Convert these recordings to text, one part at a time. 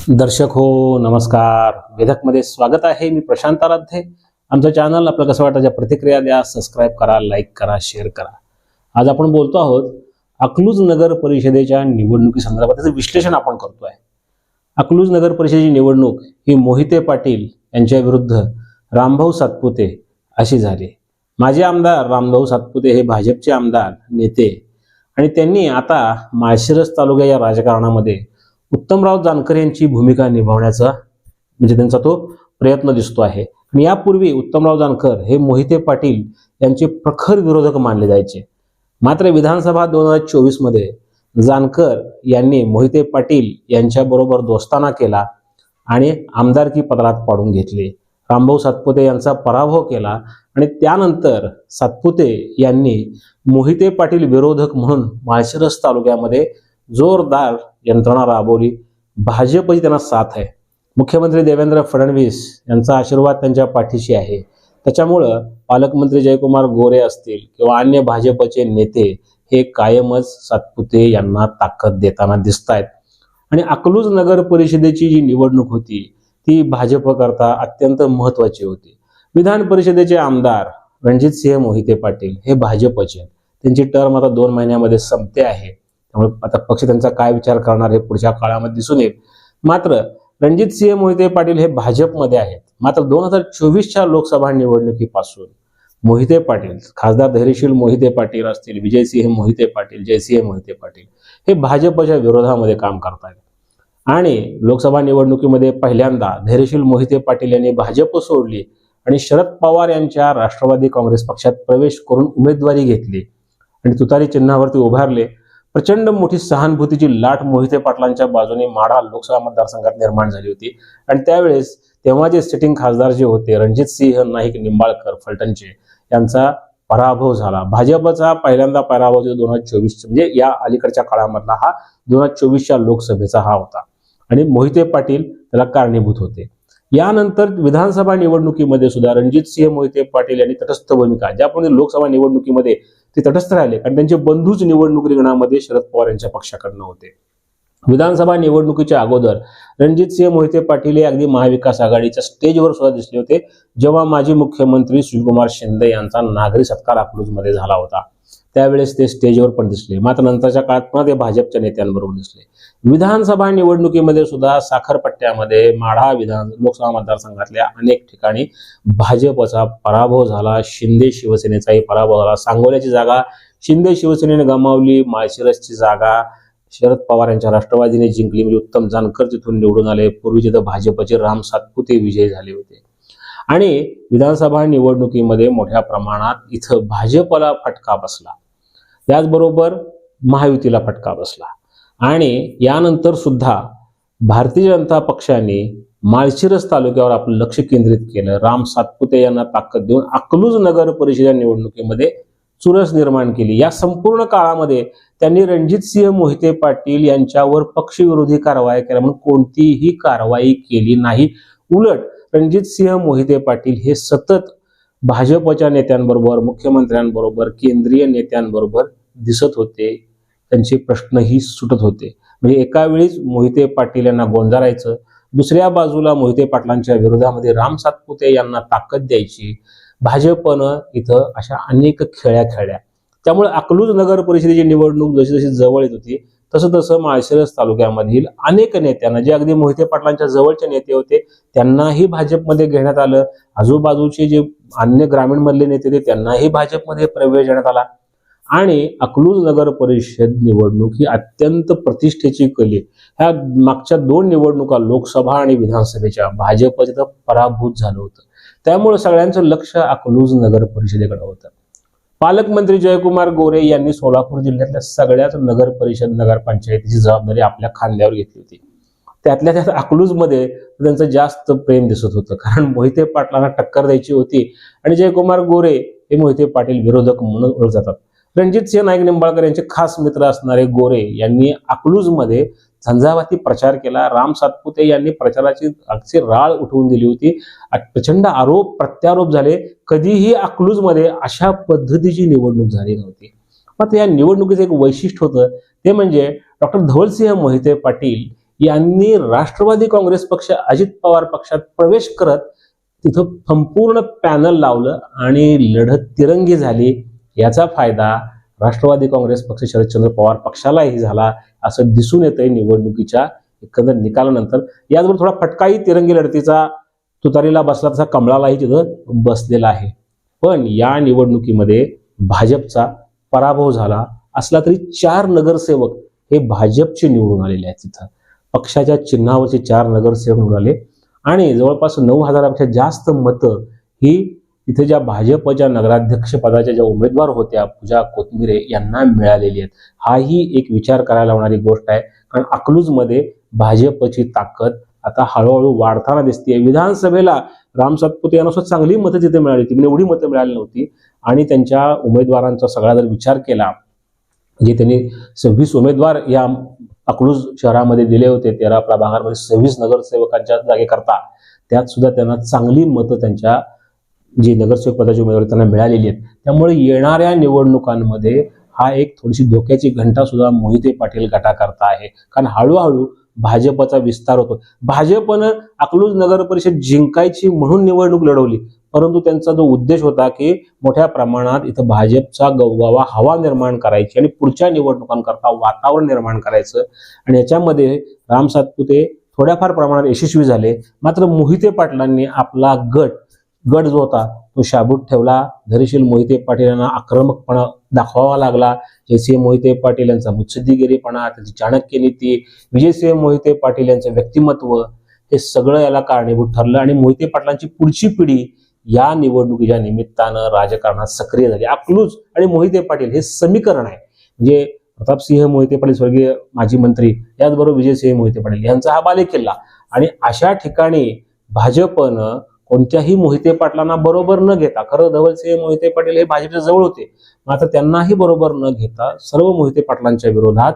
दर्शक हो नमस्कार. वेधकमध्ये स्वागत आहे. मी प्रशांत आराध्य. आमचं चॅनल आपलं कसं वाटतं, प्रतिक्रिया द्या, सबस्क्राईब करा, लाईक करा, शेअर करा. आज आपण बोलतो आहोत अकलूज नगर परिषदेच्या निवडणुकी संदर्भात. त्याचं विश्लेषण आपण करतोय. अकलूज नगर परिषदेची निवडणूक ही मोहिते पाटील यांच्या विरुद्ध रामभाऊ सातपुते अशी झाली. माजी आमदार रामभाऊ सातपुते हे भाजपचे आमदार नेते आणि त्यांनी आता माळशिरस तालुका या राजकारणामध्ये उत्तमराव जानकर यांची भूमिका निभावण्याचा म्हणजे त्यांचा तो प्रयत्न दिसतो आहे. आणि यापूर्वी उत्तमराव जानकर हे मोहिते पाटील यांचे प्रखर विरोधक मानले जायचे. मात्र विधानसभा 2024 मध्ये जानकर यांनी मोहिते पाटील यांच्याबरोबर दोस्ताना केला आणि आमदारकी पदरात पाडून घेतले. रामभाऊ सातपुते यांचा पराभव केला आणि त्यानंतर सातपुते यांनी मोहिते पाटील विरोधक म्हणून माळशिरस तालुक्यामध्ये जोरदार यंत्रणा राबवली. भाजपची त्यांना साथ आहे. मुख्यमंत्री देवेंद्र फडणवीस यांचा आशीर्वाद त्यांच्या पाठीशी आहे. त्याच्यामुळं पालकमंत्री जयकुमार गोरे असतील किंवा अन्य भाजपचे नेते हे कायमच सातपुते यांना ताकद देताना दिसत आहेत. आणि अकलूज नगर परिषदेची जी निवडणूक होती ती भाजपकरता अत्यंत महत्त्वाची होती. विधान परिषदेचे आमदार रणजितसिंह मोहिते पाटील हे भाजपचे, त्यांची टर्म आता 2 महिन्यामध्ये संपते आहे. त्यामुळे आता पक्ष त्यांचा काय विचार करणार हे पुढच्या काळामध्ये दिसून येईल. मात्र रणजितसिंह मोहिते पाटील हे भाजपमध्ये आहेत. मात्र 2024च्या लोकसभा निवडणुकीपासून मोहिते पाटील, खासदार धैर्यशील मोहिते पाटील असतील, विजयसिंह मोहिते पाटील, जयसिंह मोहिते पाटील हे भाजपच्या विरोधामध्ये काम करतात. आणि लोकसभा निवडणुकीमध्ये पहिल्यांदा धैर्यशील मोहिते पाटील यांनी भाजप सोडली आणि शरद पवार यांच्या राष्ट्रवादी काँग्रेस पक्षात प्रवेश करून उमेदवारी घेतली आणि तुतारी चिन्हावरती उभारले. प्रचंड मोठी सहानुभूतीची लाट मोहिते पाटलांच्या बाजूने माढा लोकसभा मतदारसंघात निर्माण झाली होती. आणि त्यावेळेस तेव्हाचे सिटिंग खासदार जे होते रणजितसिंह नाईक निंबाळकर फलटणचे यांचा पराभव झाला. भाजपचा पहिल्यांदा पराभव 2024 म्हणजे या अलीकडच्या काळामधला हा 2024च्या लोकसभेचा हा होता आणि मोहिते पाटील त्याला कारणीभूत होते. यानंतर विधानसभा निवडणुकीमध्ये सुद्धा रणजितसिंह मोहिते पाटील यांनी तटस्थ भूमिका, ज्याप्रमाणे लोकसभा निवडणुकीमध्ये ते तटस्थ राहिले कारण त्यांचे बंधूच निवडणूक रिंगणामध्ये शरद पवार यांच्या पक्षाकडनं होते. विधानसभा निवडणुकीच्या अगोदर रणजितसिंह मोहिते पाटील हे अगदी महाविकास आघाडीच्या स्टेजवर सुद्धा दिसले होते, जेव्हा माजी मुख्यमंत्री सुशीलकुमार शिंदे यांचा नागरी सत्कार अकलूजमध्ये झाला होता. त्यावेळेस ते स्टेजवर पण दिसले. मात्र नंतरच्या काळात पुन्हा ते भाजपच्या नेत्यांबरोबर दिसले. विधानसभा निवडणुकीमध्ये सुद्धा साखरपट्ट्यामध्ये माढा लोकसभा मतदारसंघातल्या अनेक ठिकाणी भाजपचा पराभव झाला. शिंदे शिवसेनेचाही पराभव झाला. सांगोल्याची जागा शिंदे शिवसेनेने गमावली. माळशिरसची जागा शरद पवार यांच्या राष्ट्रवादीने जिंकली. म्हणजे उत्तम जानकर तिथून निवडून आले. पूर्वी तिथं भाजपचे राम सातपुते विजयी झाले होते. आणि विधानसभा निवडणुकीमध्ये मोठ्या प्रमाणात इथं भाजपला फटका बसला, त्याचबरोबर महायुतीला फटका बसला. आणि यानंतर सुद्धा भारतीय जनता पक्षाने माळशिरस तालुक्यावर आपलं लक्ष केंद्रित केलं. राम सातपुते यांना ताकद देऊन अकलूज नगर परिषद निवडणुकीमध्ये चुरस निर्माण केली. या संपूर्ण काळामध्ये त्यांनी रणजितसिंह मोहिते पाटील यांच्यावर पक्षविरोधी कारवाई केल्या म्हणून कोणतीही कारवाई केली नाही. उलट रणजितसिंह मोहिते पाटील हे सतत भाजपच्या नेत्यांबरोबर, मुख्यमंत्र्यांबरोबर, केंद्रीय नेत्यांबरोबर दिसत होते. त्यांचे प्रश्नही सुटत होते. म्हणजे एका वेळीच मोहिते पाटील यांना गोंजारायचं, दुसऱ्या बाजूला मोहिते पाटलांच्या विरोधामध्ये राम सातपुते यांना ताकद द्यायची. भाजपनं इथं अशा अनेक खेळ्या खेळल्या. त्यामुळे अकलूज नगर परिषदेची निवडणूक जशी जशी जवळ येत होती तसं तसं माळशिरस तालुक्यामधील अनेक नेत्यांना, जे अगदी मोहिते पाटलांच्या जवळचे नेते होते, त्यांनाही भाजपमध्ये घेण्यात आलं. आजूबाजूचे जे अन्य ग्रामीण मधले नेते होते त्यांनाही भाजपमध्ये प्रवेश देण्यात आला. आणि अकलूज नगर परिषद निवडणूक ही अत्यंत प्रतिष्ठेची केली. ह्या मागच्या 2 निवडणुका लोकसभा आणि विधानसभेच्या भाजप तिथं पराभूत झालं होतं. त्यामुळे सगळ्यांचं लक्ष अकलूज नगर परिषदेकडे होतं. पालकमंत्री जयकुमार गोरे यांनी सोलापूर जिल्ह्यातल्या सगळ्याच नगर परिषद नगरपंचायतीची जबाबदारी आपल्या खांद्यावर घेतली होती. त्यातल्या त्यात अकलूजमध्ये त्यांचं जास्त प्रेम दिसत होतं, कारण मोहिते पाटलांना टक्कर द्यायची होती आणि जयकुमार गोरे हे मोहिते पाटील विरोधक म्हणून ओळखले जातात. रणजितसिंह नाईक निंबाळकर यांचे खास मित्र असणारे गोरे यांनी अकलूजमध्ये झंझावाती प्रचार केला. राम सातपुते यांनी प्रचाराची अगदी राळ उठवून दिली होती. प्रचंड आरोप प्रत्यारोप झाले. कधीही अकलूजमध्ये अशा पद्धतीची निवडणूक झाली नव्हती. मात्र या निवडणुकीचं एक वैशिष्ट्य होतं, ते म्हणजे डॉक्टर धवलसिंह मोहिते पाटील यांनी राष्ट्रवादी काँग्रेस पक्ष अजित पवार पक्षात प्रवेश करत तिथं संपूर्ण पॅनल लावलं आणि लढत तिरंगी झाली। याचा फायदा राष्ट्रवादी काँग्रेस पक्ष शरदचंद्र पवार पक्षालाही झाला असं दिसून येतंय निवडणुकीच्या एकंदर निकालानंतर। याचबरोबर थोडा फटकाही तिरंगी लढतीचा तुतारीला बसला तसा कमळालाही तिथं बसलेला आहे। पण या निवडणुकीमध्ये भाजपचा पराभव झाला असला तरी 4 नगरसेवक हे भाजपचे निवडून आलेले आहेत। तिथं पक्षाच्या चिन्हावरचे 4 नगरसेवक निवडून आले आणि जवळपास 9,000पेक्षा जास्त मतं ही इथे ज्या भाजपच्या नगराध्यक्ष पदाच्या ज्या उमेदवार होत्या पूजा कोथमिरे यांना मिळालेली आहेत। हाही एक विचार करायला लावणारी गोष्ट आहे, कारण अकलूजमध्ये भाजपची ताकद आता हळूहळू वाढताना दिसते। विधानसभेला राम सातपुते यांना चांगली मतं तिथे मिळाली होती, एवढी मतं मिळाली नव्हती आणि त्यांच्या उमेदवारांचा सगळा जर विचार केला जे त्यांनी 26 उमेदवार या अकलूज शहरामध्ये दिले होते, 13 प्रभागांमध्ये 26 नगरसेवकांच्या जागेकरता, त्यात सुद्धा त्यांना चांगली मतं त्यांच्या जी नगरसेवक पदाची उमेदवार त्यांना मिळालेली आहेत। त्यामुळे येणाऱ्या निवडणुकांमध्ये हा एक थोडीशी धोक्याची घंटा सुद्धा मोहिते पाटील गटाकरता आहे, कारण हळूहळू भाजपचा विस्तार होतो। भाजपनं अकलूज नगर परिषद जिंकायची म्हणून निवडणूक लढवली, परंतु त्यांचा जो उद्देश होता की मोठ्या प्रमाणात इथं भाजपचा गवगावा हवा निर्माण करायची आणि पुढच्या निवडणुकांकरता वातावरण निर्माण करायचं, आणि याच्यामध्ये राम सातपुते थोड्याफार प्रमाणात यशस्वी झाले। मात्र मोहिते पाटलांनी आपला गट जो होता तो शाबूत ठेवला। धैर्यशील मोहिते पाटील यांना आक्रमकपणा दाखवावा लागला। जयसिंह मोहिते पाटील यांचा मुत्सद्दीगिरीपणा, त्यांची चाणक्य नीती, विजयसिंह मोहिते पाटील यांचं व्यक्तिमत्व हे सगळं याला कारणीभूत ठरलं आणि मोहिते पाटलांची पुढची पिढी या निवडणुकीच्या निमित्तानं राजकारणात सक्रिय झाली। अकलूज आणि मोहिते पाटील हे समीकरण आहे, म्हणजे प्रतापसिंह मोहिते पाटील स्वर्गीय माजी मंत्री, याचबरोबर विजयसिंह मोहिते पाटील यांचा हा बालेकिल्ला, आणि अशा ठिकाणी भाजपनं कोणत्याही मोहिते पाटलांना बरोबर न घेता, खरं धवलसिंह मोहिते पाटील हे भाजपच्या जवळ होते, मात्र त्यांनाही बरोबर न घेता सर्व मोहिते पाटलांच्या विरोधात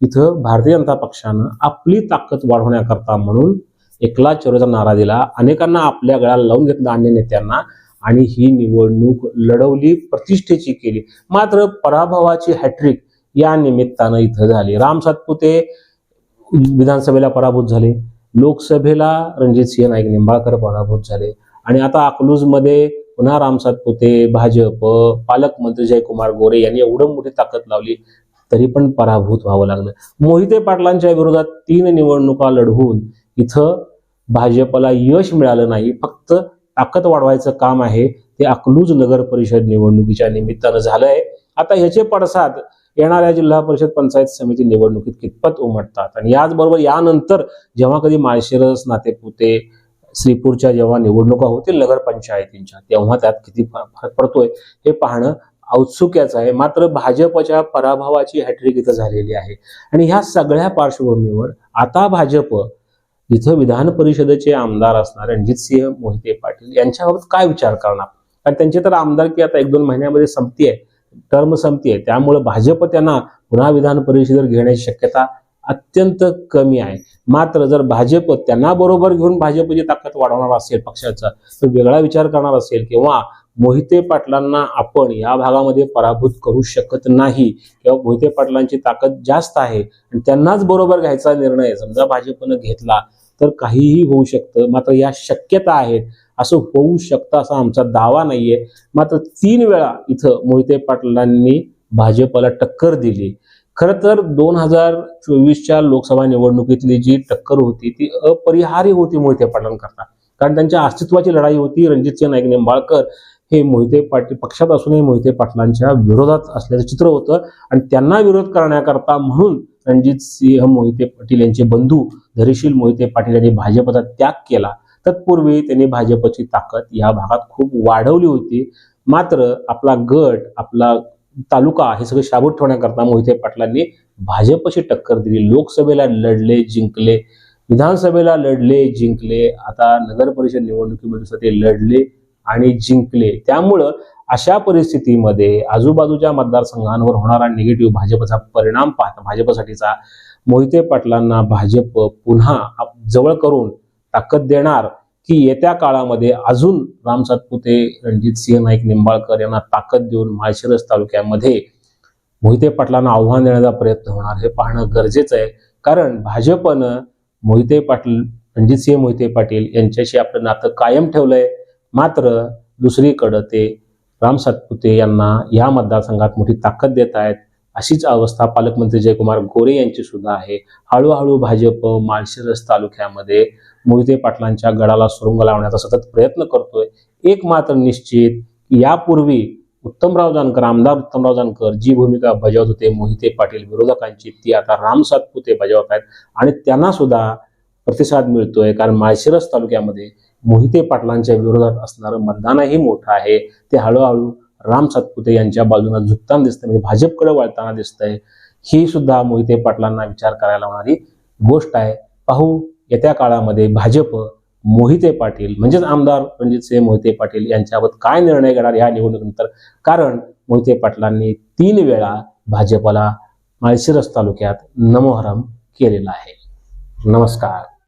इथं भारतीय जनता पक्षानं आपली ताकद वाढवण्याकरता म्हणून एकला चरोचा नारा दिला, अनेकांना आपल्या गळ्याला लावून घेतलं अन्य नेत्यांना, आणि ही निवडणूक लढवली, प्रतिष्ठेची केली। मात्र पराभवाची हॅट्रिक या निमित्तानं इथं झाली। राम सातपुते विधानसभेला पराभूत झाले, लोकसभेला रणजितसिंह नाईक निंबाळकर पराभूत झाले, आणि आता अकलूजमध्ये पुन्हा राम सातपुते, भाजप, पालकमंत्री जयकुमार गोरे यांनी एवढं मोठी ताकद लावली तरी पण पराभूत व्हावं लागलं। मोहिते पाटलांच्या विरोधात 3 निवडणुका लढवून इथं भाजपला यश मिळालं नाही, फक्त ताकद वाढवायचं काम आहे ते अकलूज नगर परिषद निवडणुकीच्या निमित्तानं झालंय। आता ह्याचे पडसाद येणाऱ्या जिल्हा परिषद पंचायत समिती निवडणुकीत कितपत उमटतात, आणि याचबरोबर यानंतर जेव्हा कधी माळशिरस, नातेपुते, श्रीपूरच्या जेव्हा निवडणुका होतील नगरपंचायतींच्या, तेव्हा त्यात किती फरक पडतोय हे पाहणं औत्सुक्याचं आहे। मात्र भाजपच्या पराभवाची हॅट्रिक इथं झालेली आहे, आणि ह्या सगळ्या पार्श्वभूमीवर आता भाजप इथं विधान परिषदेचे आमदार असणारे रणजितसिंह मोहिते पाटील यांच्याबाबत काय विचार करणार, कारण त्यांची तर आमदारकी आता 1-2 महिन्यामध्ये संपती आहे, टर्म संपती आहे, त्यामुळे भाजप त्यांना पुन्हा विधान परिषदेवर घेण्याची शक्यता अत्यंत कमी आहे। मात्र जर भाजप त्यांना बरोबर घेऊन भाजपची ताकद वाढवणार असेल पक्षाचा, तर वेगळा विचार करणार असेल किंवा मोहिते पाटलांना आपण या भागामध्ये पराभूत करू शकत नाही किंवा मोहिते पाटलांची ताकद जास्त आहे आणि त्यांनाच बरोबर घ्यायचा निर्णय समजा भाजपनं घेतला तर काहीही होऊ शकतं। मात्र या शक्यता आहेत, असं होऊ शकतं असा आमचा दावा नाहीये। मात्र 3 वेळा इथं मोहिते पाटलांनी भाजपला टक्कर दिली। खरं तर 2024च्या लोकसभा निवडणुकीतली जी टक्कर होती ती अपरिहार्य होती मोहिते पाटलांकरता, कारण त्यांच्या अस्तित्वाची लढाई होती। रणजितसिंह नाईक निंबाळकर हे मोहिते पाटील पक्षात असूनही मोहिते पाटलांच्या विरोधात असल्याचं चित्र होतं, आणि त्यांना विरोध करण्याकरता म्हणून रणजितसिंह मोहिते पाटील यांचे बंधू धैर्यशील मोहिते पाटील यांनी भाजपचा त्याग केला। तत्पूर्वी त्यांनी भाजपची ताकद या भागात खूप वाढवली होती। मात्र आपला गट, आपला तालुका हे सगळं शाबूत ठेवण्याकरता मोहिते पाटलांनी भाजपशी टक्कर दिली। लोकसभेला लढले, जिंकले, विधानसभेला लढले, जिंकले, आता नगर परिषद निवडणुकीमध्ये ते लढले आणि जिंकले। त्यामुळं अशा परिस्थितीमध्ये आजूबाजूच्या मतदारसंघांवर होणारा निगेटिव्ह भाजपचा परिणाम पाहता भाजपसाठीचा मोहिते पाटलांना भाजप पुन्हा जवळ करून ताकद देणार की येत्या काळामध्ये अजून राम सातपुते, रणजितसिंह नाईक निंबाळकर यांना ताकद देऊन माळशिरस तालुक्यामध्ये मोहिते पाटलांना आव्हान देण्याचा प्रयत्न होणार हे पाहणं गरजेचं आहे। कारण भाजपनं मोहिते पाटील, रणजितसिंह मोहिते पाटील यांच्याशी आपलं नातं कायम ठेवलंय. मात्र दुसरीकडं ते राम सातपुते यांना या मतदारसंघात मोठी ताकद देत आहेत. अशीच अवस्था पालकमंत्री जयकुमार गोरे यांची सुद्धा आहे. हळूहळू भाजप माळशिरस तालुक्यामध्ये मोहिते पाटलांच्या गडाला सुरुंग लावण्याचा सतत प्रयत्न करतोय. एक मात्र निश्चित, यापूर्वी उत्तमराव जानकर, आमदार उत्तमराव जानकर जी भूमिका बजावत होते मोहिते पाटील विरोधकांची, ती आता राम सातपुते बजावत आहेत आणि त्यांना सुद्धा प्रतिसाद मिळतोय. कारण माळशिरस तालुक्यामध्ये मोहिते पाटलांच्या विरोधात असणारं मतदानही मोठं आहे. ते हळूहळू राम सातपुते यांच्या बाजूने झुकताना दिसतंय, म्हणजे भाजपकडे वळताना दिसतंय. ही सुद्धा मोहिते पाटलांना विचार करायला होणारी गोष्ट आहे. पाहू येत्या काळामध्ये भाजप मोहिते पाटील म्हणजेच आमदार रणजितसिंह मोहिते पाटील यांच्याबाबत काय निर्णय घेणार या निवडणुकीनंतर. कारण मोहिते पाटलांनी 3 वेळा भाजपला माळशिरस तालुक्यात नमोहरम केलेला आहे. नमस्कार.